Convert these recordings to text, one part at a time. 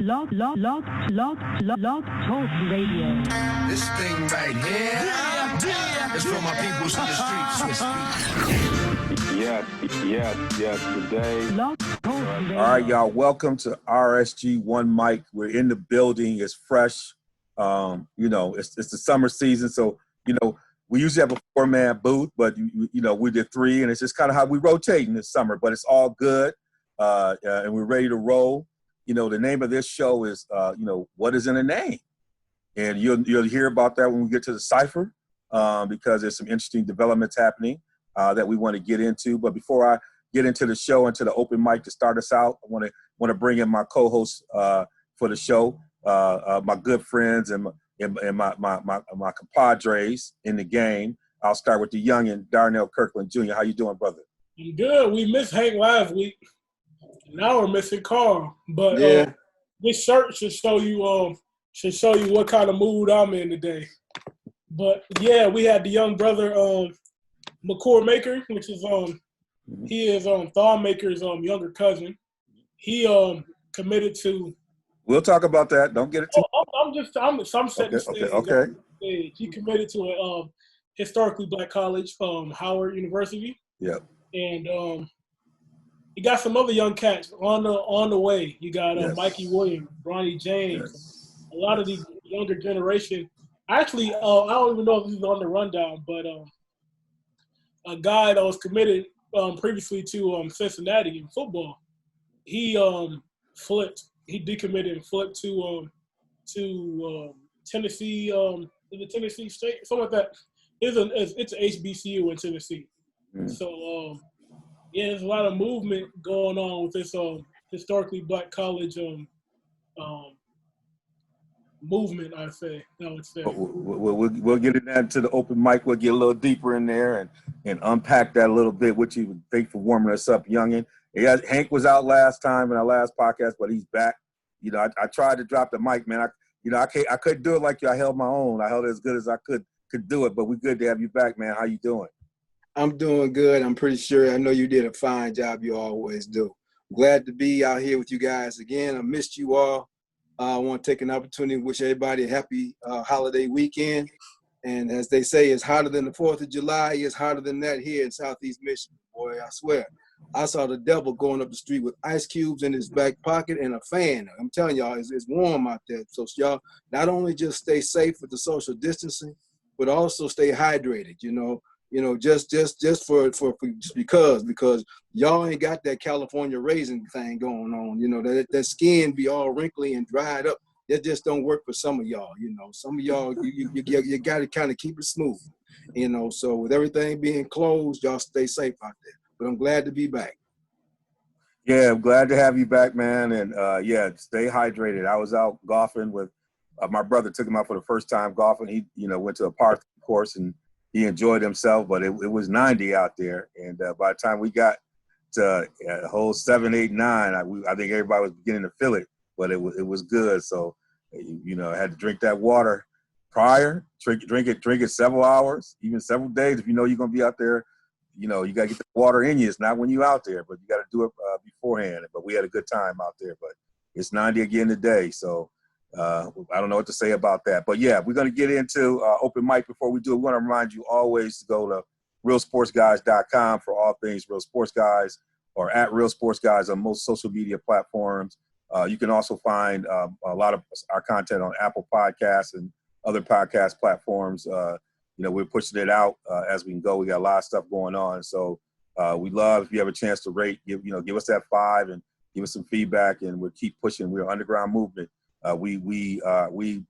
Blog Talk Radio. This thing right here is for my peoples in the streets. Yes, today. Blog Talk Radio. All right, y'all, welcome to Rsg One Mic. We're in the building, it's fresh. It's the summer season, so, we usually have a four-man booth, but, we did three, and it's just kind of how we rotate in this summer, but it's all good, and we're ready to roll. The name of this show is, what is in a name? And you'll hear about that when we get to the Cipher, because there's some interesting developments happening that we want to get into. But before I get into the show, into the open mic to start us out, I want to bring in my co-hosts for the show, my good friends and my compadres in the game. I'll start with the youngin, Darnell Kirkland Jr. How you doing, brother? I'm good. We missed Hank last week. Now we're missing Carl. But this shirt should show you what kind of mood I'm in today. But yeah, we had the young brother Makur Maker, which is he is Thawne Maker's younger cousin. He committed to. We'll talk about that. Don't get it too. I'm setting the stage. Okay. He committed to a historically black college, Howard University. Yep. And you got some other young cats on the way. You got Mikey Williams, Bronny James, a lot of these younger generation. Actually, I don't even know if this is on the rundown, but a guy that was committed previously to Cincinnati in football, he flipped. He decommitted and flipped to Tennessee, the Tennessee State, something like that. It's an HBCU in Tennessee. Mm. So there's a lot of movement going on with this historically black college movement. I would say. We'll get into the open mic. We'll get a little deeper in there and unpack that a little bit. What you would think for warming us up, youngin. Yeah, Hank was out last time in our last podcast, but he's back. I tried to drop the mic, man. I couldn't do it like you. I held my own. I held it as good as I could do it. But we're good to have you back, man. How you doing? I'm doing good. I'm pretty sure. I know you did a fine job. You always do. Glad to be out here with you guys again. I missed you all. I want to take an opportunity to wish everybody a happy holiday weekend. And as they say, it's hotter than the 4th of July. It's hotter than that here in Southeast Michigan. Boy, I swear. I saw the devil going up the street with ice cubes in his back pocket and a fan. I'm telling y'all, it's warm out there. So y'all not only just stay safe with the social distancing, but also stay hydrated. Just because y'all ain't got that California raisin thing going on. That skin be all wrinkly and dried up. That just don't work for some of y'all. Some of y'all you got to kind of keep it smooth. So with everything being closed, y'all stay safe out there. But I'm glad to be back. Yeah, I'm glad to have you back, man. And stay hydrated. I was out golfing with my brother. Took him out for the first time golfing. He, went to a park course and he enjoyed himself. But it was 90 out there, and by the time we got to hole 7, 8, 9, I think everybody was beginning to feel it. But it was good. So I had to drink that water prior. Drink it several hours, even several days. If you're gonna be out there. You got to get the water in you. It's not when you're out there, but you got to do it beforehand. But we had a good time out there. But it's 90 again today, so I don't know what to say about that. But, yeah, we're going to get into open mic. Before we do it, we want to remind you always to go to realsportsguys.com for all things Real Sports Guys, or at Real Sports Guys on most social media platforms. You can also find a lot of our content on Apple Podcasts and other podcast platforms. We're pushing it out as we can go. We got a lot of stuff going on. So we love if you have a chance to rate, give us that 5 and give us some feedback, and we'll keep pushing. We're an underground movement. We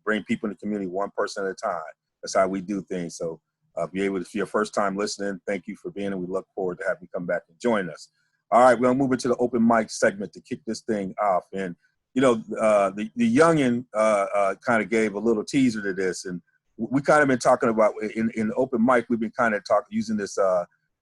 bring people in the community one person at a time. That's how we do things. So if you're your first time listening, thank you for being here. We look forward to having you come back and join us. All right, we're going to move into the open mic segment to kick this thing off. And, the youngin kind of gave a little teaser to this, and we kind of been talking about in the open mic. We've been kind of using this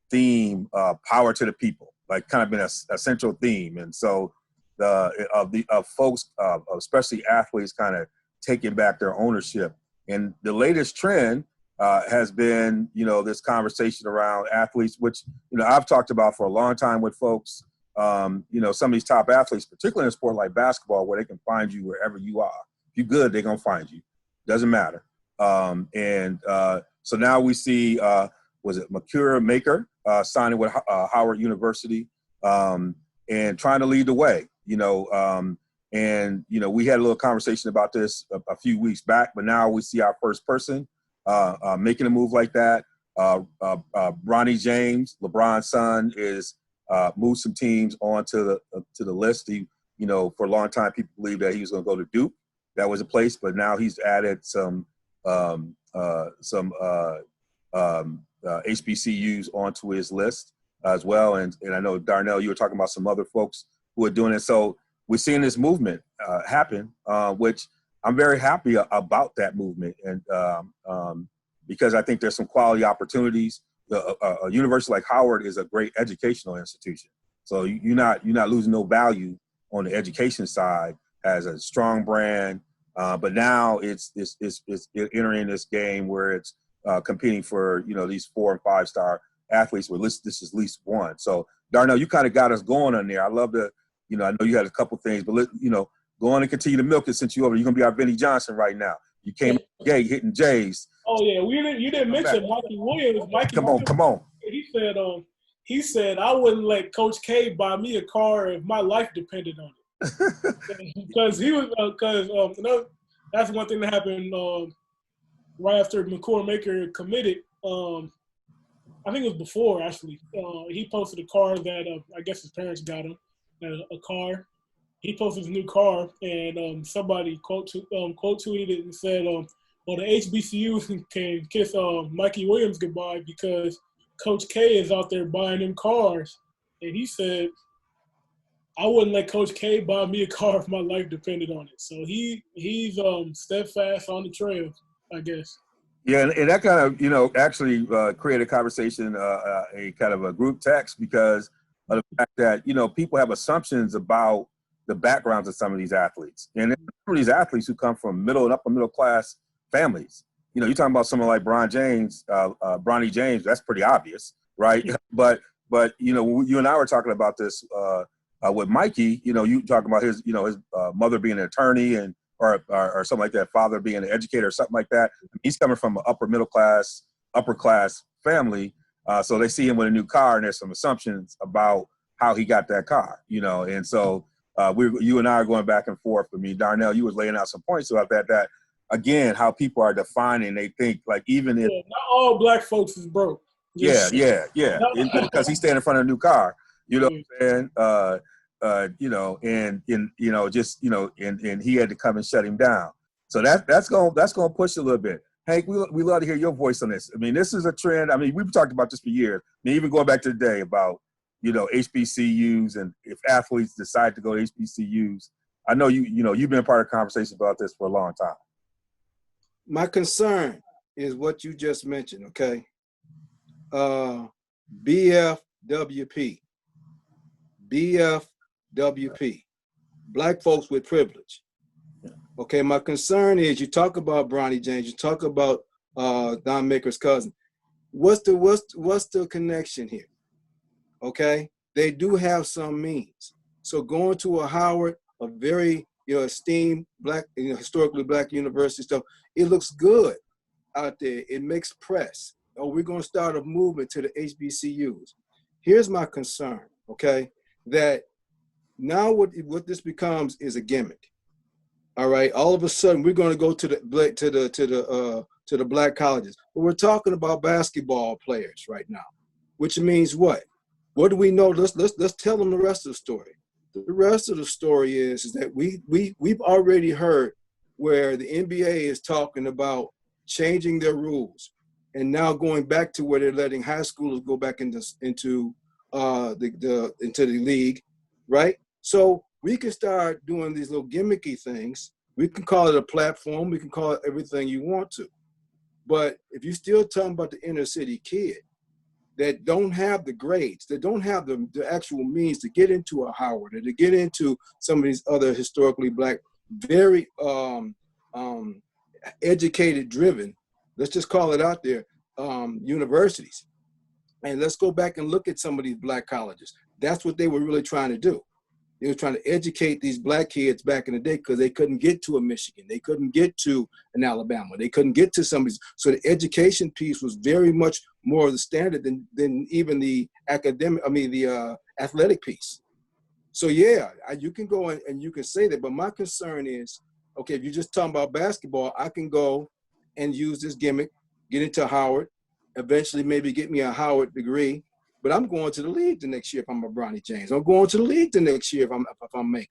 theme, power to the people, like kind of been a central theme. And so the folks, especially athletes, kind of taking back their ownership. And the latest trend has been, this conversation around athletes, which, I've talked about for a long time with folks, you know, some of these top athletes, particularly in a sport like basketball, where they can find you wherever you are. If you're good, they're going to find you. Doesn't matter. So now we see, was it Makur Maker signing with Howard University and trying to lead the way, you know. And, you know, we had a little conversation about this a few weeks back, but now we see our first person making a move like that. Bronny James, LeBron's son, is moved some teams onto the list. He, you know, for a long time, people believed that he was going to go to Duke. That was a place, but now he's added some HBCUs onto his list as well. And I know, Darnell, you were talking about some other folks who are doing it. So we're seeing this movement happen, which I'm very happy about that movement. And because I think there's some quality opportunities. A university like Howard is a great educational institution. So you're not losing no value on the education side, has a strong brand, but now it's entering this game where it's competing for, you know, these 4- and 5-star athletes. Where this is at least one. So Darnell, you kind of got us going on there. I love the, you know, I know you had a couple things, but you know, go on and continue to milk it since you're gonna be our Vinnie Johnson right now. You came gay hitting Jays. Oh yeah, you didn't mention Mikey Williams. Come on. He said I wouldn't let Coach K buy me a car if my life depended on it. Because that's one thing that happened right after Makur Maker committed. I think it was before, actually. He posted a car that I guess his parents got him, a car. He posted his new car, and somebody quote tweeted it and said, well, the HBCUs can kiss Mikey Williams goodbye because Coach K is out there buying them cars. And he said, I wouldn't let Coach K buy me a car if my life depended on it. So he's steadfast on the trail, I guess. Yeah, and that kind of, you know, actually created a conversation, a kind of a group text, because of the fact that, you know, people have assumptions about the backgrounds of some of these athletes. And some of these athletes who come from middle and upper middle class families. You know, you're talking about someone like Bronny James, that's pretty obvious, right? But you know, you and I were talking about this with Mikey. You know, you talking about his, you know, his mother being an attorney and or something like that, father being an educator or something like that. He's coming from an upper class family, so they see him with a new car, and there's some assumptions about how he got that car, you know. And so you and I are going back and forth. I mean, Darnell, you was laying out some points about that again, how people are defining. They think like even if not all black folks is broke. Yeah. Because he's standing in front of a new car, you know what I'm saying? You know, and you know, just, you know, and he had to come and shut him down. So that's gonna push a little bit. Hank, we love to hear your voice on this. I mean, this is a trend. I mean, we've talked about this for years. I mean, even going back to today about, you know, HBCUs and if athletes decide to go to HBCUs. I know you've been part of conversations about this for a long time. My concern is what you just mentioned, okay? BFWP, black folks with privilege. Okay, my concern is you talk about Bronny James, you talk about Don Maker's cousin. What's the connection here? Okay, they do have some means. So going to a Howard, a very esteemed black, historically black university stuff, it looks good out there. It makes press. Oh, we're going to start a movement to the HBCUs. Here's my concern, okay? That now what this becomes is a gimmick. All right. All of a sudden, we're going to go to the black colleges. But we're talking about basketball players right now, which means what? What do we know? Let's tell them the rest of the story. The rest of the story is that we've already heard where the NBA is talking about changing their rules and now going back to where they're letting high schoolers go back into the league, right? So we can start doing these little gimmicky things. We can call it a platform. We can call it everything you want to. But if you're still talking about the inner city kid that don't have the grades, that don't have the actual means to get into a Howard or to get into some of these other historically black, very educated driven, let's just call it out there, universities, And let's go back and look at some of these black colleges. That's what they were really trying to do. They were trying to educate these black kids back in the day because they couldn't get to a Michigan. They couldn't get to an Alabama. They couldn't get to some of these. So the education piece was very much more of the standard than even the athletic piece. So yeah, you can go and you can say that, but my concern is, okay, if you're just talking about basketball, I can go and use this gimmick, get into Howard, eventually maybe get me a Howard degree, but I'm going to the league the next year if I'm a Bronny James. I'm going to the league the next year if I'm Maker,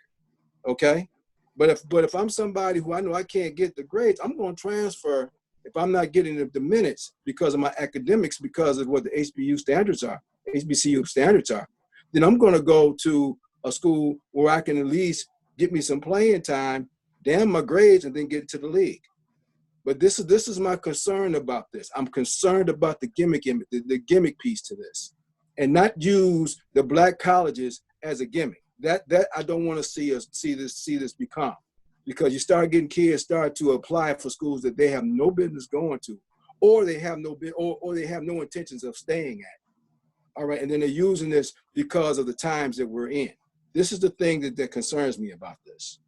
okay? But if I'm somebody who I know I can't get the grades, I'm going to transfer if I'm not getting the minutes because of my academics, because of what the HBCU standards are, then I'm going to go to a school where I can at least get me some playing time, damn my grades, and then get to the league. But this is my concern about this. I'm concerned about the gimmick piece to this, and not use the black colleges as a gimmick. That I don't want to see this become, because you start getting kids start to apply for schools that they have no business going to, or they have no intentions of staying at. All right, and then they're using this because of the times that we're in. This is the thing that concerns me about this.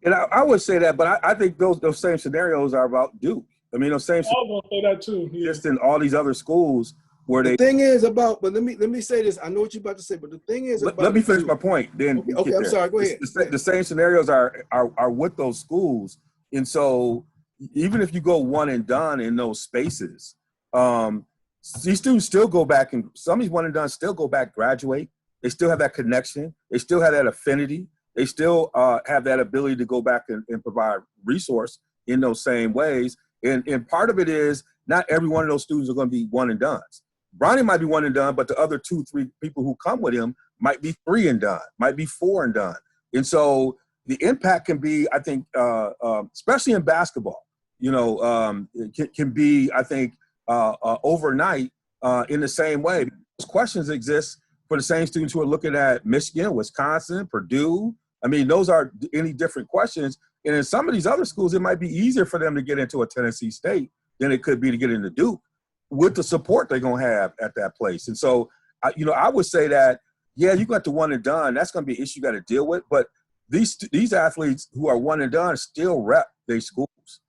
And I would say that, but I think those same scenarios are about Duke. I mean, those same. I was gonna say that too. Yeah. Just in all these other schools where the thing is about, but let me say this. I know what you're about to say, but the thing is about. Let me finish my point. Then okay, I'm sorry. Go ahead. The same scenarios are with those schools, and so even if you go one and done in those spaces, these students still go back, and some of these one and done still go back, graduate. They still have that connection. They still have that affinity. They still have that ability to go back and provide resource in those same ways. And part of it is not every one of those students are going to be one and dones. Bronny might be one and done, but the other 2-3 people who come with him might be 3 and done, might be 4 and done. And so the impact can be, I think, especially in basketball, it can be, I think, overnight in the same way. Those questions exist for the same students who are looking at Michigan, Wisconsin, Purdue. I mean, those are any different questions. And in some of these other schools, it might be easier for them to get into a Tennessee State than it could be to get into Duke with the support they're going to have at that place. And so, I would say that, yeah, you got the one and done. That's going to be an issue you got to deal with. But these athletes who are one and done still rep their schools.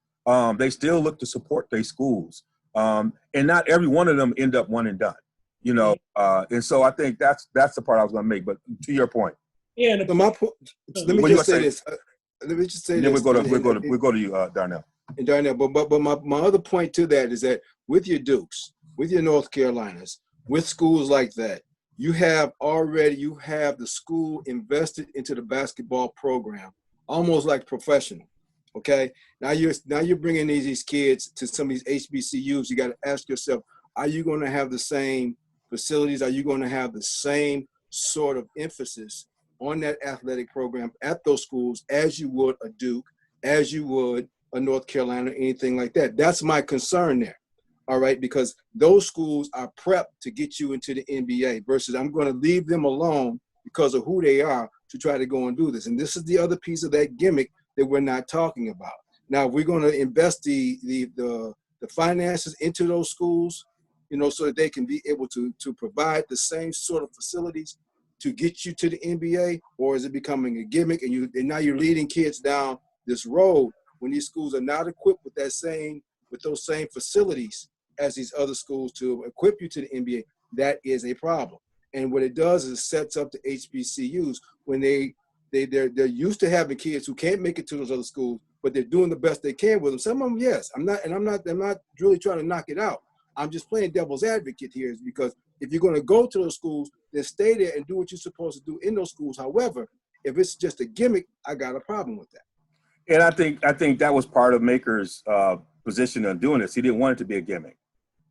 They still look to support their schools. And not every one of them end up one and done. And so I think that's the part I was going to make. But to your point, yeah. My point. Let me just say this. Let me just say this. We'll go to you, Darnell. And Darnell, but my other point to that is that with your Dukes, with your North Carolinas, with schools like that, you have the school invested into the basketball program, almost like professional. Okay, now you're bringing these kids to some of these HBCUs. You got to ask yourself, are you going to have the same facilities? Are you going to have the same sort of emphasis on that athletic program at those schools as you would a Duke, as you would a North Carolina, anything like that? That's my concern there, all right? Because those schools are prepped to get you into the NBA versus I'm going to leave them alone because of who they are to try to go and do this. And this is the other piece of that gimmick that we're not talking about. Now, we're going to invest the finances into those schools, so that they can be able to provide the same sort of facilities to get you to the NBA, or is it becoming a gimmick and now you're leading kids down this road when these schools are not equipped with those same facilities as these other schools to equip you to the NBA? That is a problem. And what it does is it sets up the HBCUs when they're used to having kids who can't make it to those other schools, but they're doing the best they can with them. Some of them, yes. I'm not really trying to knock it out. I'm just playing devil's advocate here, is because if you're going to go to those schools, then stay there and do what you're supposed to do in those schools. However, if it's just a gimmick, I got a problem with that. And I think that was part of Maker's position on doing this. He didn't want it to be a gimmick.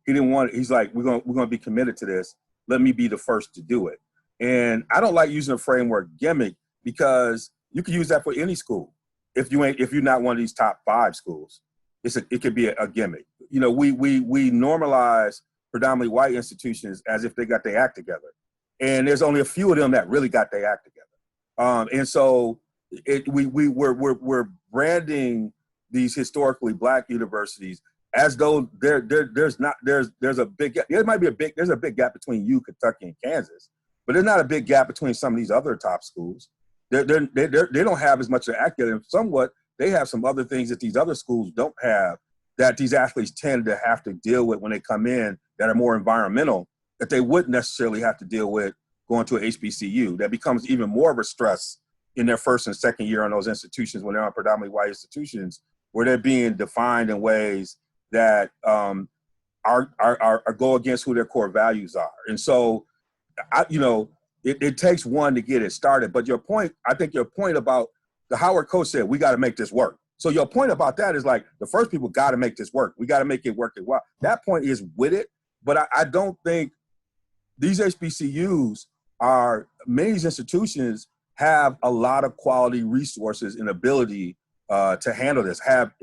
He didn't want it. He's like, we're going to be committed to this. Let me be the first to do it. And I don't like using the framework gimmick because you can use that for any school. If you're not one of these top 5 schools, it could be a gimmick. We normalize predominantly white institutions as if they got their act together, and there's only a few of them that really got their act together. And so we're branding these historically black universities as though there's a big gap. There's a big gap between you, Kentucky, and Kansas, but there's not a big gap between some of these other top schools. They don't have as much of accolade, and somewhat they have some other things that these other schools don't have that these athletes tend to have to deal with when they come in that are more environmental that they wouldn't necessarily have to deal with going to a HBCU. That becomes even more of a stress in their first and second year on those institutions when they're on predominantly white institutions, where they're being defined in ways that are go against who their core values are. And so, it takes one to get it started. But I think your point about the Howard coach said, we got to make this work. So your point about that is like, the first people got to make this work. We got to make it work as well. That point is with it, but I don't think these HBCUs many of these institutions have a lot of quality resources and ability to handle this, have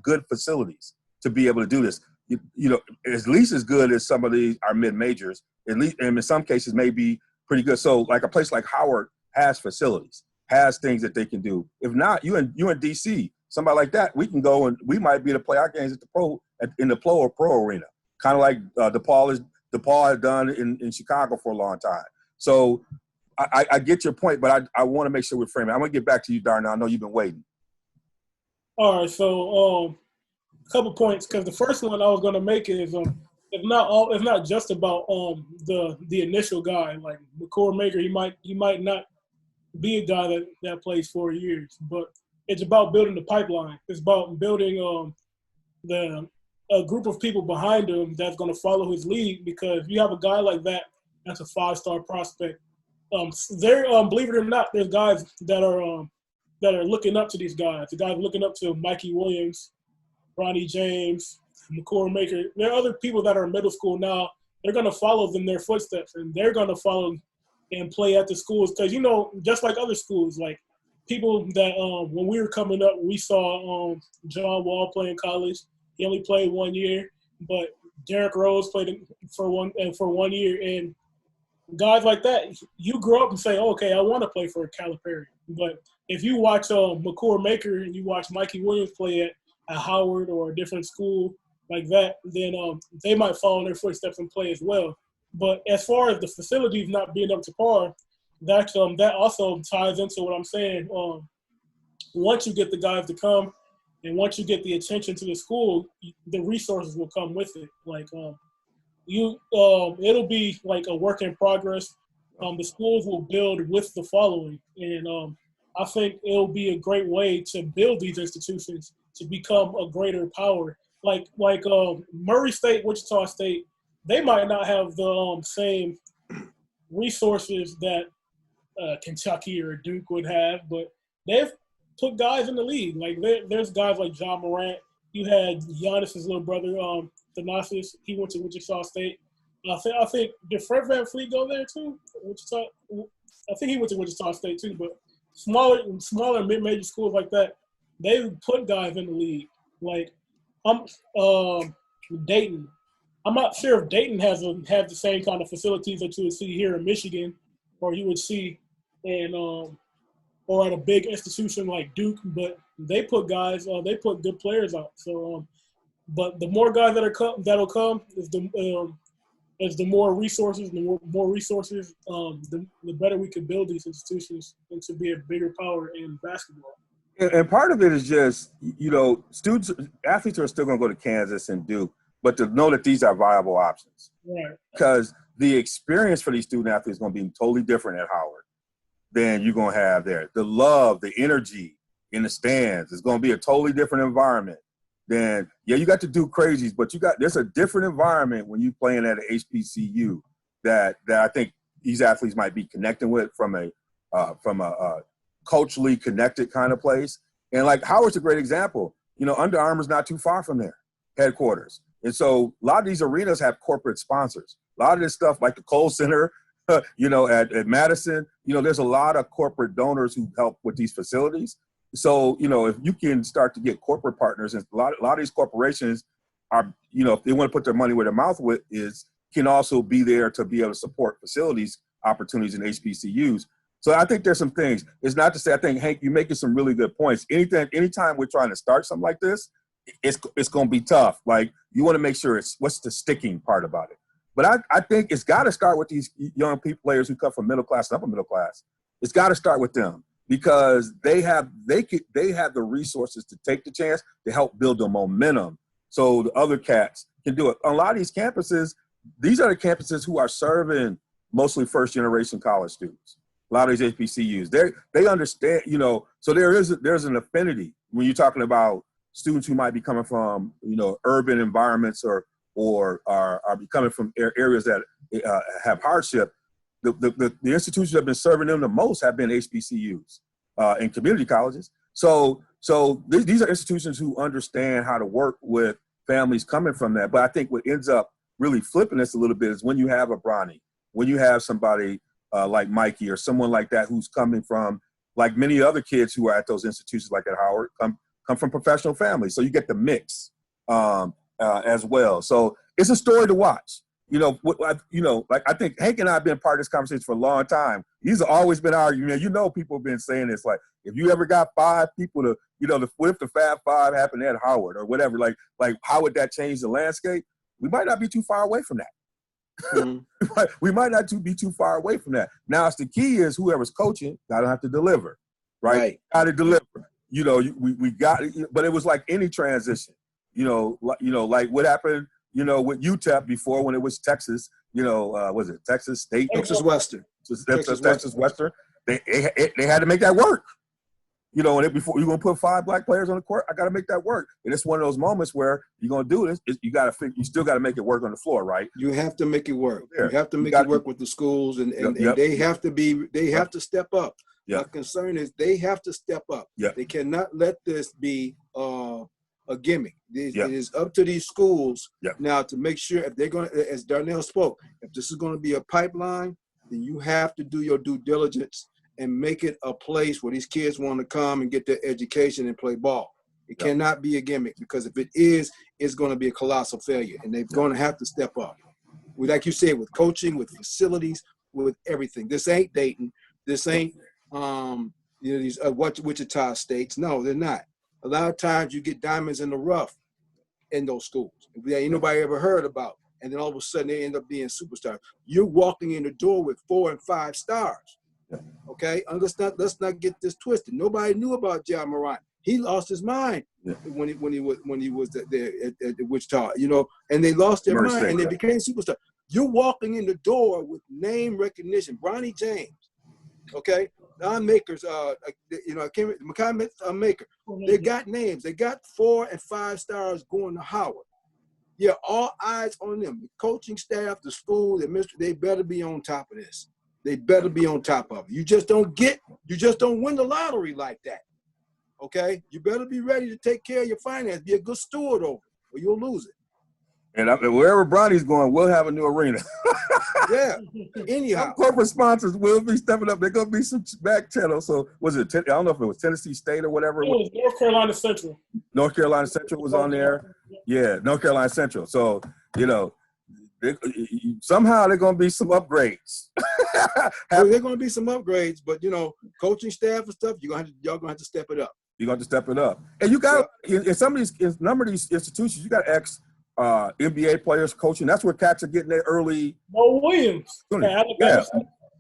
good facilities to be able to do this. At least as good as some of these are mid-majors, at least, and in some cases may be pretty good. So like a place like Howard has facilities, has things that they can do. If not, you in DC, somebody like that, we can go and we might be able to play our games in the pro arena, kind of like DePaul has done in Chicago for a long time. So I get your point, but I want to make sure we're framing. I'm gonna get back to you, Darnell. I know you've been waiting. All right, so a couple points, because the first one I was going to make is it's not just about the initial guy like Makur Maker. He might not be a guy that plays 4 years, but it's about building the pipeline. It's about building a group of people behind him that's going to follow his lead. Because if you have a guy like that, that's a 5-star prospect. Believe it or not, there's guys that are looking up to these guys. The guys looking up to Mikey Williams, Bronny James, Makur Maker. There are other people that are in middle school now. They're going to follow in their footsteps, and they're going to follow and play at the schools. Because, just like other schools, like people that when we were coming up, we saw John Wall play in college. He only played 1 year, but Derrick Rose played for 1 year. And guys like that, you grow up and say, okay, I want to play for Calipari. But if you watch Makur Maker and you watch Mikey Williams play at Howard or a different school like that, then they might follow in their footsteps and play as well. But as far as the facilities not being up to par, that also ties into what I'm saying. Once you get the guys to come and once you get the attention to the school, the resources will come with it. Like it'll be like a work in progress. The schools will build with the following, and I think it'll be a great way to build these institutions to become a greater power. Like Murray State, Wichita State, they might not have the same resources that Kentucky or Duke would have, but they've put guys in the league. Like there's guys like John Morant. You had Giannis's little brother, Thanasis. He went to Wichita State. I think did Fred VanVleet go there too? Wichita. I think he went to Wichita State too. But smaller mid-major schools like that, they put guys in the league. Like Dayton. I'm not sure if Dayton have the same kind of facilities that you would see here in Michigan, or you would see in or at a big institution like Duke. But they put guys. They put good players out. So, but the more guys that'll come is the more resources. The more resources, the better we can build these institutions and to be a bigger power in basketball. And part of it is just, athletes are still going to go to Kansas and Duke, but to know that these are viable options. Right. Because the experience for these student athletes is going to be totally different at Howard than you're going to have there. The love, the energy in the stands is going to be a totally different environment than, you got to do crazies, but there's a different environment when you're playing at an HBCU that I think these athletes might be connecting with from a culturally connected kind of place. And like Howard's a great example. Under Armour's not too far from there, headquarters. And so a lot of these arenas have corporate sponsors. A lot of this stuff, like the Kohl Center, at Madison, there's a lot of corporate donors who help with these facilities. So, if you can start to get corporate partners, and a lot of these corporations are, if they want to put their money where their mouth can also be there to be able to support facilities opportunities in HBCUs. So I think there's some things. It's not to say, I think, Hank, you're making some really good points. Anytime we're trying to start something like this, it's going to be tough. Like, you want to make sure what's the sticking part about it. But I think it's got to start with these young players who come from middle class and upper middle class. It's got to start with them because they have the resources to take the chance to help build the momentum so the other cats can do it. On a lot of these campuses, these are the campuses who are serving mostly first-generation college students. A lot of these HBCUs, they understand, so there's an affinity when you're talking about students who might be coming from, urban environments or are coming from areas that have hardship. The institutions that have been serving them the most have been HBCUs and community colleges. So these are institutions who understand how to work with families coming from that. But I think what ends up really flipping this a little bit is when you have a Bronny, when you have somebody like Mikey or someone like that who's coming from, like many other kids who are at those institutions like at Howard, come from professional families. So you get the mix as well. So it's a story to watch. Like I think Hank and I have been part of this conversation for a long time. These have always been arguing. People have been saying this, like, if you ever got 5 people to, what if the Fab Five happened at Howard or whatever, like how would that change the landscape? We might not be too far away from that. Mm-hmm. We might not be too far away from that. Now, it's the key is whoever's coaching gotta have to deliver, right? Got to deliver. We got, but it was like any transition. Like what happened, with UTEP before when it was Texas. Was it Texas State? Texas Western. Texas Western. They had to make that work. And before you're gonna put 5 black players on the court, I got to make that work. And it's one of those moments where you're gonna do this. You still got to make it work on the floor, right? You have to make it work. You have to make it work with the schools, and they have to step up. Yep. My concern is they have to step up. Yep. They cannot let this be a gimmick. It is up to these schools now to make sure if they're going to, as Darnell spoke, if this is going to be a pipeline, then you have to do your due diligence and make it a place where these kids want to come and get their education and play ball. It cannot be a gimmick, because if it is, it's going to be a colossal failure, and they're going to have to step up. Like you said, with coaching, with facilities, with everything. This ain't Dayton. This ain't these Wichita States. No, they're not. A lot of times you get diamonds in the rough in those schools that ain't nobody ever heard about, and then all of a sudden they end up being superstars. You're walking in the door with 4 and 5 stars. Okay, and let's not get this twisted. Nobody knew about Ja Morant. He lost his mind when he was there at Wichita, and they lost their mind and they became superstars. You're walking in the door with name recognition. Bronny James, okay, Makers, Makur Maker. They got names. They got 4 and 5 stars going to Howard. Yeah, all eyes on them. The coaching staff, the school, the administration, they better be on top of this. They better be on top of it. You just don't win the lottery like that. Okay? You better be ready to take care of your finances. Be a good steward over it, or you'll lose it. And wherever Bronny's going, we'll have a new arena. Yeah. Anyhow. Some corporate sponsors will be stepping up. There's going to be some back channel. So was it, I don't know if it was Tennessee State or whatever. It was North Carolina Central. North Carolina Central was on there. Yeah, North Carolina Central. So, somehow there's going to be some upgrades. They're going to be some upgrades, but coaching staff and stuff, y'all going to have to step it up. You're going to step it up, and you got in some of these, in a number of these institutions, you got NBA players coaching. That's where cats are getting their early. Mo Williams.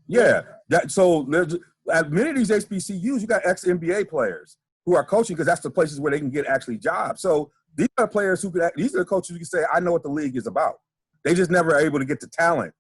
Yeah. So there's at many of these HBCUs, you got ex-NBA players who are coaching because that's the places where they can get actually jobs. So these are players these are the coaches who can say, I know what the league is about. They just never are able to get the talent.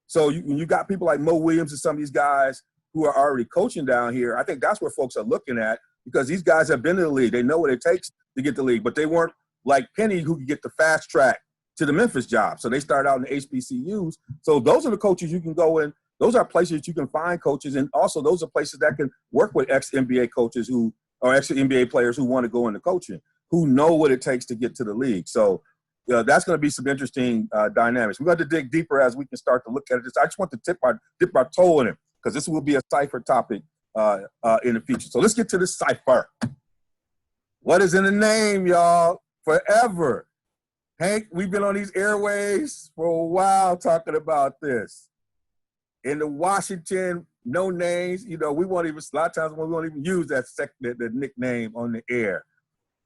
So when you got people like Mo Williams and some of these guys who are already coaching down here, I think that's where folks are looking at, because these guys have been in the league. They know what it takes to get the league, but they weren't like Penny, who could get the fast track to the Memphis job. So they start out in the HBCUs. So those are the coaches you can go in. Those are places that you can find coaches. And also those are places that can work with ex-NBA coaches or ex-NBA players who want to go into coaching, who know what it takes to get to the league. So that's going to be some interesting dynamics. We're going to dig deeper as we can start to look at it. I just want to dip my toe in it, because this will be a Cipher topic in the future. So let's get to the Cipher. What is in the name, y'all? Forever. Hank, we've been on these airways for a while talking about this. In the Washington, no names, we won't even, a lot of times we won't even use the nickname on the air.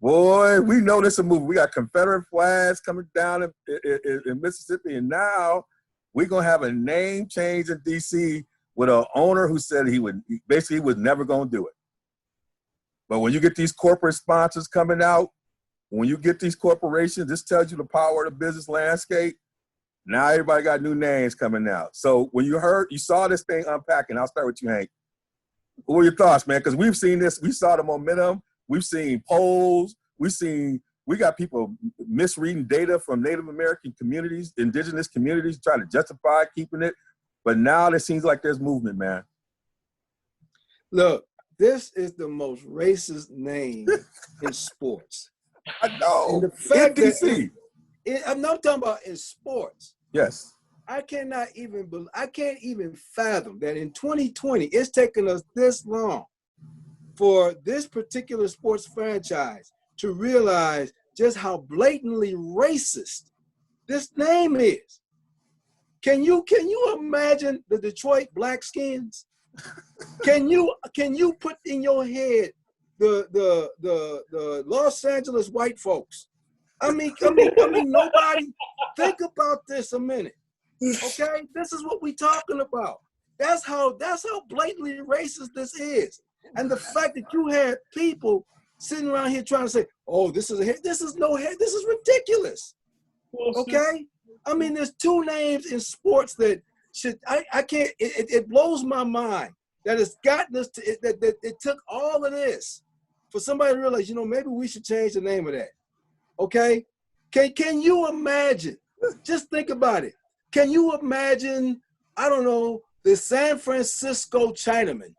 Boy, we know this is a movie. We got Confederate flags coming down in Mississippi, and now we're gonna have a name change in DC with an owner who said he was never gonna do it. But when you get these corporate sponsors coming out, when you get these corporations, this tells you the power of the business landscape. Now everybody got new names coming out. So when you saw this thing unpacking, I'll start with you, Hank. What were your thoughts, man? Because we've seen this, we saw the momentum, we've seen polls, we got people misreading data from Native American communities, indigenous communities, trying to justify keeping it. But now it seems like there's movement, man. Look, this is the most racist name in sports. I know. And the fact in DC. I'm not talking about in sports. Yes. I can't even fathom that in 2020, it's taken us this long for this particular sports franchise to realize just how blatantly racist this name is. Can you imagine the Detroit Blackskins? Can you put in your head the Los Angeles white folks? I mean, nobody. Think about this a minute, okay? This is what we're talking about. That's how blatantly racist this is, and the fact that you had people sitting around here trying to say, "Oh, this is ridiculous." Okay, I mean, there's two names in sports that should. I can't. It blows my mind that it's gotten us to that it took all of this for somebody to realize, maybe we should change the name of that. Okay, can you imagine? Just think about it. Can you imagine? I don't know, the San Francisco Chinaman.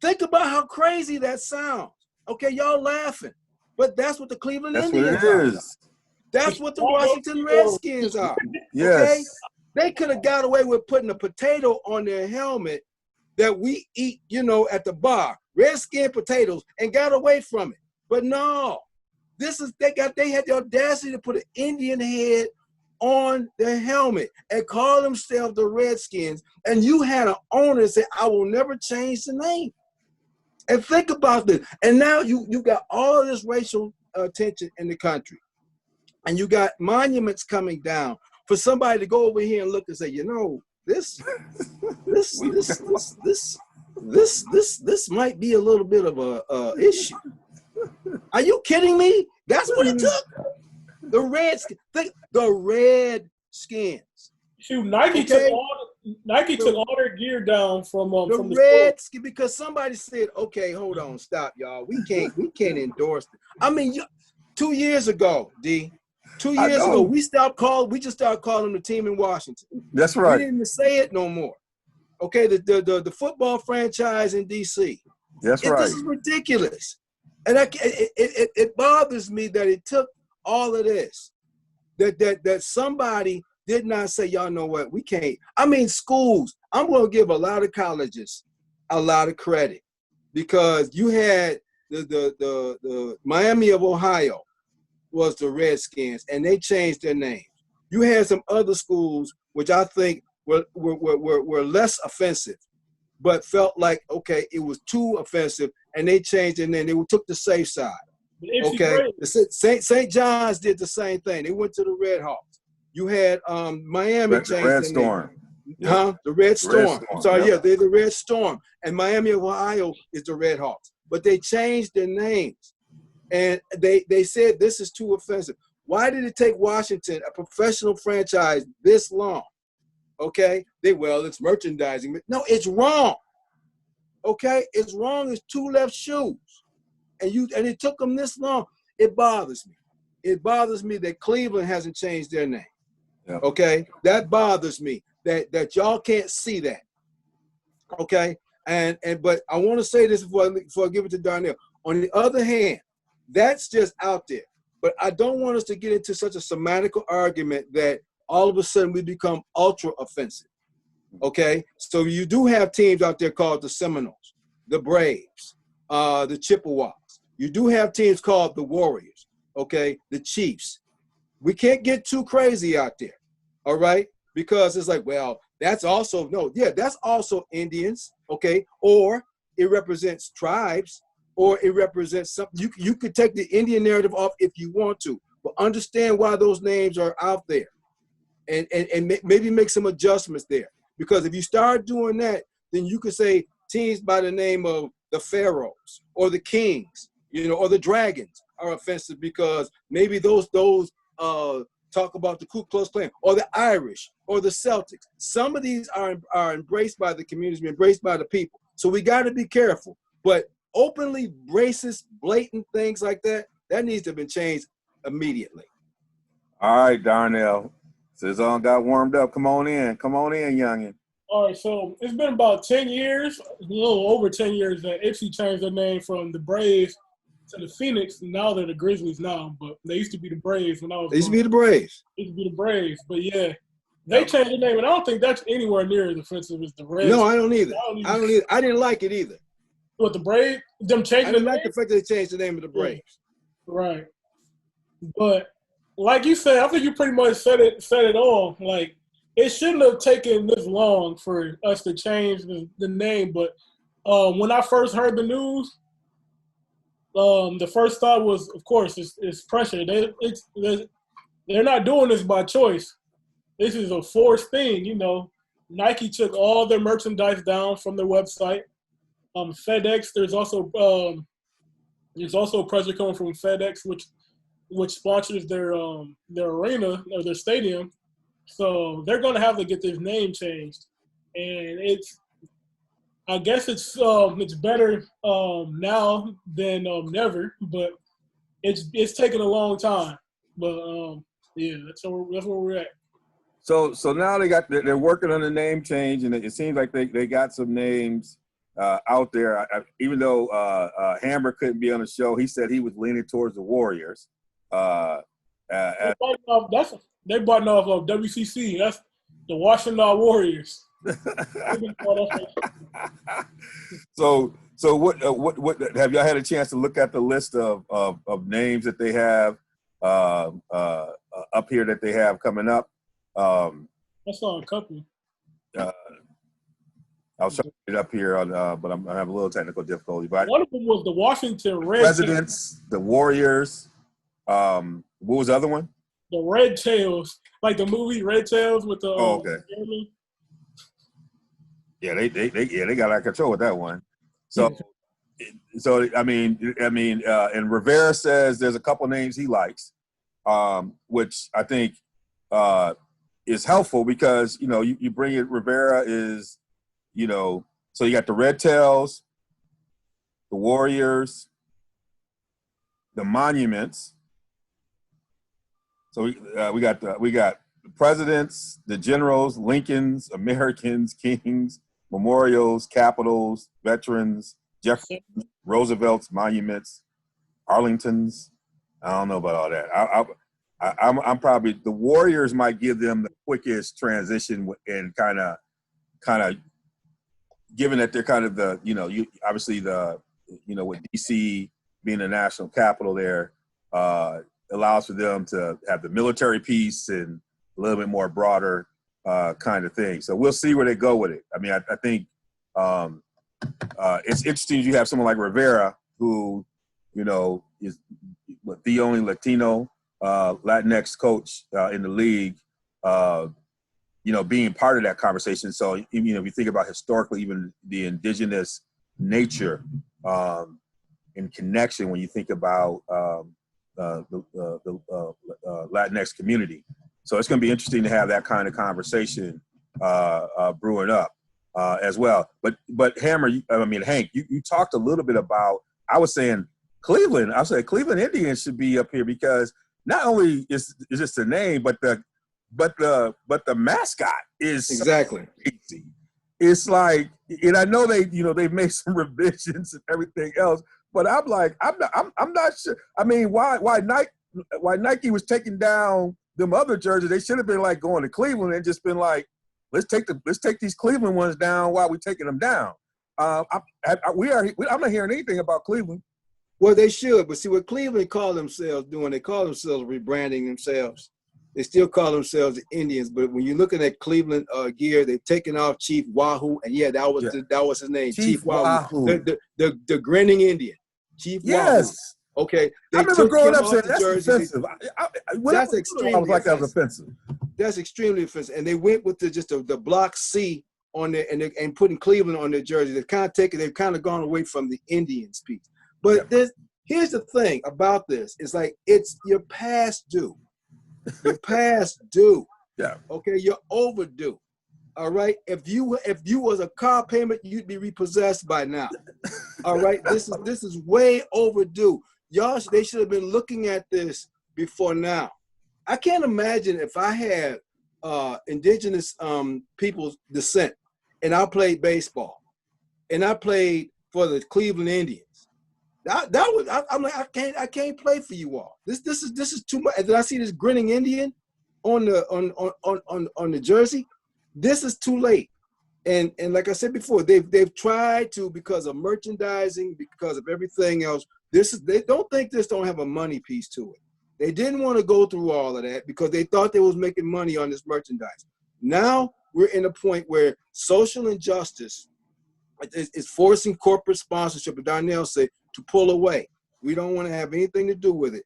Think about how crazy that sounds. Okay, y'all laughing, but that's what the Cleveland Indians are. That's what the Washington Redskins are. Yes. Okay, they could have got away with putting a potato on their helmet that we eat, at the bar, Redskin potatoes, and got away from it. But no. They had the audacity to put an Indian head on their helmet and call themselves the Redskins. And you had an owner say, I will never change the name. And think about this. And now you got all of this racial tension in the country. And you got monuments coming down for somebody to go over here and look and say, this might be a little bit of a issue. Are you kidding me? That's what it took. The Redskins. Shoot, Nike took all their gear down from the Redskins, because somebody said, "Okay, hold on, stop, y'all. We can't endorse it." I mean, 2 years ago, D. 2 years ago, we just started calling them the team in Washington. That's right. We didn't even say it no more. Okay, the football franchise in DC. That's right. This is ridiculous. And it bothers me that it took all of this, that somebody did not say, y'all know what, we can't. I mean, schools, I'm going to give a lot of colleges a lot of credit, because you had the Miami of Ohio was the Redskins, and they changed their name. You had some other schools which I think were less offensive, but felt like, okay, it was too offensive, and they changed their name. They took the safe side. Okay, St. John's did the same thing. They went to the Red Hawks. You had Miami changed their Red Storm. Yep. The Red Storm. Sorry, yep. They're the Red Storm, and Miami of Ohio is the Red Hawks. But they changed their names, and they said this is too offensive. Why did it take Washington, a professional franchise, this long? Okay, it's merchandising. No, it's wrong. Okay, it's wrong as two left shoes, and it took them this long. It bothers me. It bothers me that Cleveland hasn't changed their name. Yep. Okay, that bothers me that y'all can't see that. Okay, but I want to say this before I give it to Darnell. On the other hand, that's just out there. But I don't want us to get into such a semantical argument that all of a sudden we become ultra offensive. Okay, so you do have teams out there called the Seminoles, the Braves, the Chippewas. You do have teams called the Warriors, okay, the Chiefs. We can't get too crazy out there, all right? Because it's like, that's also Indians, okay? Or it represents tribes, or it represents something. You could take the Indian narrative off if you want to, but understand why those names are out there, and maybe make some adjustments there. Because if you start doing that, then you could say teams by the name of the Pharaohs or the Kings, or the Dragons are offensive because maybe those talk about the Ku Klux Klan or the Irish or the Celtics. Some of these are embraced by the community, embraced by the people. So we got to be careful. But openly racist, blatant things like that needs to have been changed immediately. All right, Darnell. Cezanne got warmed up. Come on in, youngin. All right, so it's been about 10 years, a little over 10 years that Ipsy changed their name from the Braves to the Phoenix. Now they're the Grizzlies now, but they used to be the Braves when I was. They used to be the Braves. But yeah, they changed the name, and I don't think that's anywhere near as offensive as the Reds. No, I don't either. I didn't like it either. What, the Braves? Them changing I didn't like the fact that they changed the name of the Braves. Right. But like you said, I think you pretty much said it all. Like, it shouldn't have taken this long for us to change the name. But when I first heard the news, the first thought was, of course, it's pressure. They're not doing this by choice. This is a forced thing, Nike took all their merchandise down from their website. FedEx, there's also pressure coming from FedEx, which sponsors their arena or their stadium. So they're going to have to get this name changed, and I guess it's better now than never, but it's taken a long time. But yeah, that's where we're at. So now they're working on the name change, and it seems like they got some names out there. Even though Hammer couldn't be on the show, he said he was leaning towards the Warriors. They bought off of WCC. That's the Washington Warriors. So what have y'all had a chance to look at the list of names that they have up here that they have coming up? I saw a couple. I'll show it up here but I have a little technical difficulty. But one of them was the Washington Red Presidents, the Warriors. What was the other one? The Red Tails, like the movie Red Tails with the. Oh, okay. Yeah, they got out of control with that one. So I mean, and Rivera says there's a couple names he likes, which I think is helpful because you bring it. Rivera is, so you got the Red Tails, the Warriors, the Monuments. So we got the presidents, the generals, Lincolns, Americans, Kings, memorials, capitals, veterans, Jeffersons, Roosevelts, monuments, Arlingtons. I don't know about all that. I'm probably the Warriors might give them the quickest transition and kind of given that they're kind of the obviously the with DC being the national capital there. Allows for them to have the military piece and a little bit more broader kind of thing. So we'll see where they go with it. I mean, I think it's interesting you have someone like Rivera who, is the only Latino Latinx coach in the league, being part of that conversation. So, if you think about historically, even the indigenous nature in connection when you think about the Latinx community. So it's going to be interesting to have that kind of conversation brewing up as well. But Hammer, Hank, you talked a little bit about, I was saying Cleveland. I said Cleveland Indians should be up here because not only is this the name, but the mascot is exactly crazy. It's like, and I know they've made some revisions and everything else. But I'm like, I'm not sure. I mean, why Nike was taking down them other jerseys? They should have been like going to Cleveland and just been like, let's take these Cleveland ones down while we're taking them down. I'm not hearing anything about Cleveland. Well, they should, but see what Cleveland call themselves doing? They call themselves rebranding themselves. They still call themselves the Indians, but when you're looking at Cleveland gear, they've taken off Chief Wahoo, and that was his name, Chief Wahoo. The grinning Indian. Chief Wahoo. Yes. Okay, I remember growing up saying that's offensive. That's extremely I was like, that was offensive. That's extremely offensive. And they went with the block C on there and putting Cleveland on their jersey. They've kind of gone away from the Indians piece. But here's the thing about this. It's like it's your past due. You're past due. Yeah. Okay, you're overdue. All right. If you was a car payment, you'd be repossessed by now. All right. This is way overdue. They should have been looking at this before now. I can't imagine if I had indigenous people's descent and I played baseball and I played for the Cleveland Indians. I'm like, I can't play for you all. This is too much. And then I see this grinning Indian on the jersey. This is too late. And like I said before, they've tried to, because of merchandising, because of everything else. They don't think this don't have a money piece to it. They didn't want to go through all of that because they thought they was making money on this merchandise. Now we're in a point where social injustice is forcing corporate sponsorship, and Darnell said, to pull away. We don't want to have anything to do with it.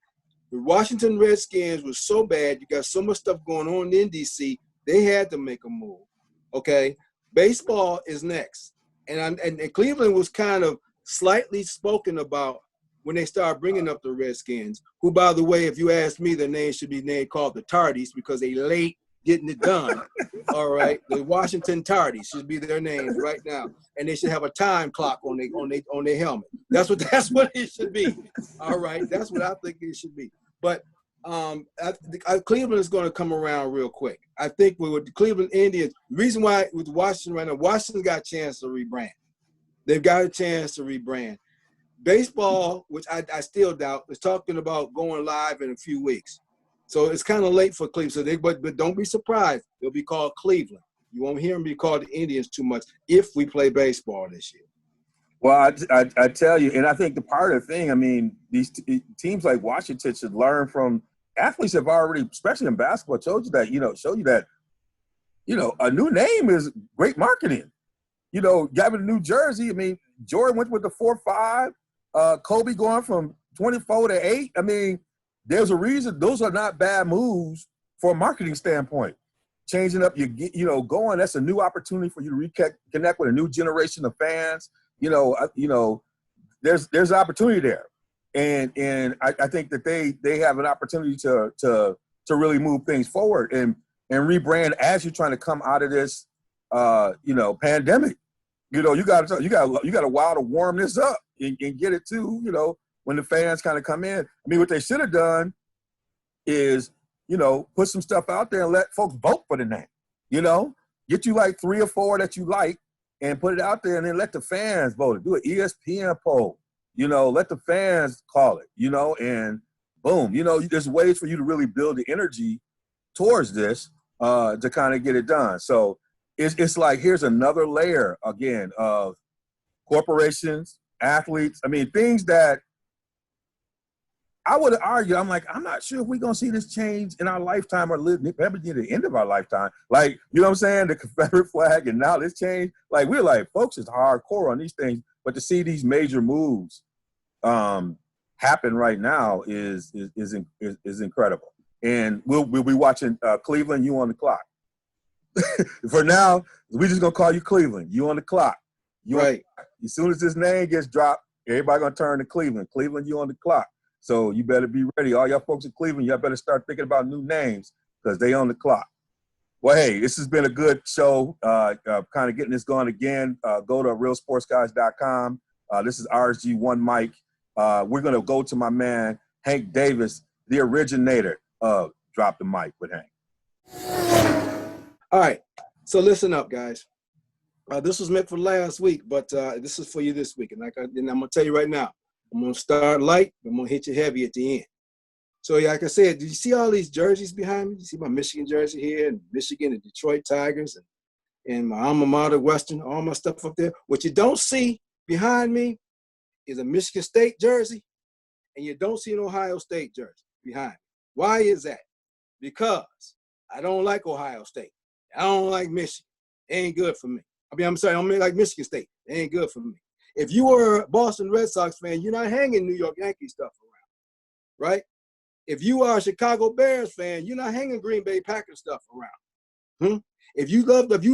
The Washington Redskins was so bad. You got so much stuff going on in DC. They had to make a move. Okay, baseball is next, and Cleveland was kind of slightly spoken about when they started bringing up the Redskins, who, by the way, if you ask me, their name should be called the Tardies because they late getting it done. All right, the Washington Tardies should be their names right now, and they should have a time clock on their helmet. That's what it should be. All right, that's what I think it should be. But Cleveland is going to come around real quick. I think with the Cleveland Indians, the reason why with Washington right now, Washington's got a chance to rebrand. They've got a chance to rebrand. Baseball, which I still doubt, is talking about going live in a few weeks. So it's kind of late for Cleveland. But don't be surprised. They'll be called Cleveland. You won't hear them be called the Indians too much if we play baseball this year. Well, I tell you, and I think the part of the thing, I mean, these teams like Washington should learn from athletes have already, especially in basketball, show you that, a new name is great marketing. Having a new jersey. I mean, Jordan went with the 4-5. Kobe going from 24 to 8. I mean, there's a reason. Those are not bad moves from a marketing standpoint. Changing up going, that's a new opportunity for you to reconnect with a new generation of fans. There's opportunity there. And I think that they have an opportunity to really move things forward and rebrand as you're trying to come out of this pandemic. You got a while to warm this up and get it to, when the fans kind of come in. I mean, what they should have done is, put some stuff out there and let folks vote for the name. Get you like 3 or 4 that you like and put it out there and then let the fans vote. Do an ESPN poll. Let the fans call it, and boom, there's ways for you to really build the energy towards this to kind of get it done. So it's like, here's another layer again of corporations, athletes. I mean, things that I would argue, I'm not sure if we're going to see this change in our lifetime or maybe near the end of our lifetime. Like, you know what I'm saying? The Confederate flag and now this change. Like, we're like, folks is hardcore on these things. But to see these major moves happen right now is incredible. And we'll be watching Cleveland, you on the clock. For now, we're just going to call you Cleveland. You on the clock. Right. As soon as this name gets dropped, everybody going to turn to Cleveland. Cleveland, you on the clock. So you better be ready. All y'all folks in Cleveland, y'all better start thinking about new names because they on the clock. Well, hey, this has been a good show, kind of getting this going again. Go to realsportsguys.com. This is Rsg One Mic. We're going to go to my man, Hank Davis, the originator of Drop the Mic with Hank. All right. So listen up, guys. This was meant for last week, but this is for you this week. And I'm going to tell you right now, I'm going to start light, but I'm going to hit you heavy at the end. So like I said, did you see all these jerseys behind me? You see my Michigan jersey here, and Michigan and Detroit Tigers, and my alma mater, Western, all my stuff up there. What you don't see behind me is a Michigan State jersey, and you don't see an Ohio State jersey behind me. Why is that? Because I don't like Ohio State. I don't like Michigan. It ain't good for me. I don't like Michigan State. It ain't good for me. If you were a Boston Red Sox fan, you're not hanging New York Yankees stuff around, right? If you are a Chicago Bears fan, you're not hanging Green Bay Packers stuff around. If you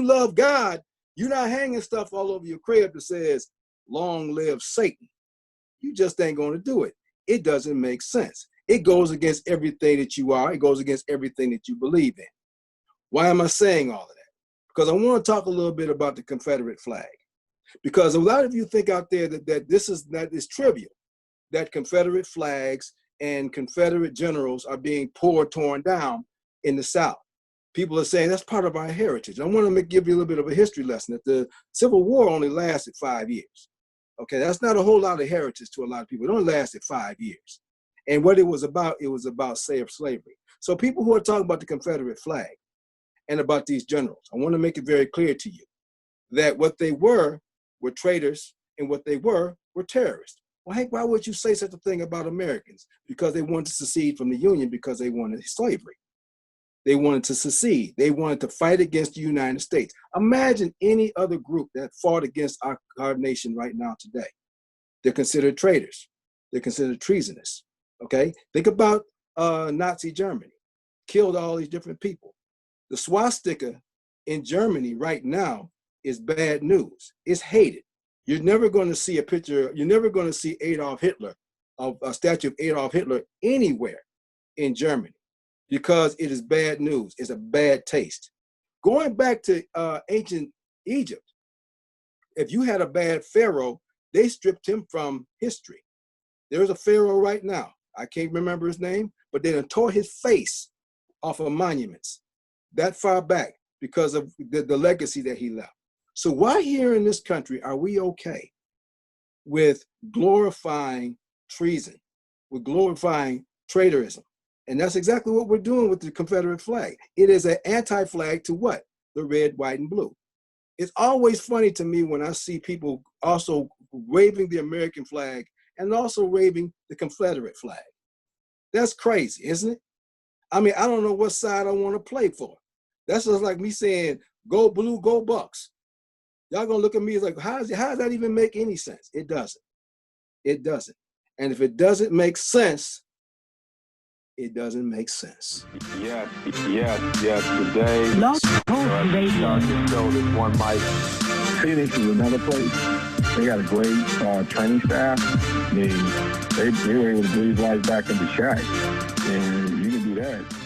love God, you're not hanging stuff all over your crib that says, "Long live Satan." You just ain't going to do it. It doesn't make sense. It goes against everything that you are. It goes against everything that you believe in. Why am I saying all of that? Because I want to talk a little bit about the Confederate flag. Because a lot of you think out there that this is trivial, that Confederate flags and Confederate generals are being torn down in the South. People are saying that's part of our heritage. I want to give you a little bit of a history lesson. That the Civil War only lasted 5 years. Okay, that's not a whole lot of heritage to a lot of people. It only lasted 5 years. And what it was about slavery. So people who are talking about the Confederate flag and about these generals, I want to make it very clear to you that what they were traitors, and what they were terrorists. Well, Hank, why would you say such a thing about Americans? Because they wanted to secede from the Union because they wanted slavery. They wanted to secede. They wanted to fight against the United States. Imagine any other group that fought against our nation right now today. They're considered traitors. They're considered treasonous. Okay? Think about Nazi Germany. Killed all these different people. The swastika in Germany right now is bad news. It's hated. You're never going to see a picture, you're never going to see Adolf Hitler, a statue of Adolf Hitler anywhere in Germany because it is bad news. It's a bad taste. Going back to ancient Egypt, if you had a bad pharaoh, they stripped him from history. There's a pharaoh right now. I can't remember his name, but they done tore his face off of monuments that far back because of the legacy that he left. So why here in this country are we okay with glorifying treason, with glorifying traitorism? And that's exactly what we're doing with the Confederate flag. It is an anti-flag to what? The red, white, and blue. It's always funny to me when I see people also waving the American flag and also waving the Confederate flag. That's crazy, isn't it? I mean, I don't know what side I want to play for. That's just like me saying, "Go Blue, go Bucks." Y'all gonna look at me like, how does that even make any sense? It doesn't. It doesn't. And if it doesn't make sense, it doesn't make sense. Yes. Today, Blog Talk Radio. this show, this One Mic. Phoenix is another place. They got a great training staff. They were able to breathe life back into Shaq, and you can do that.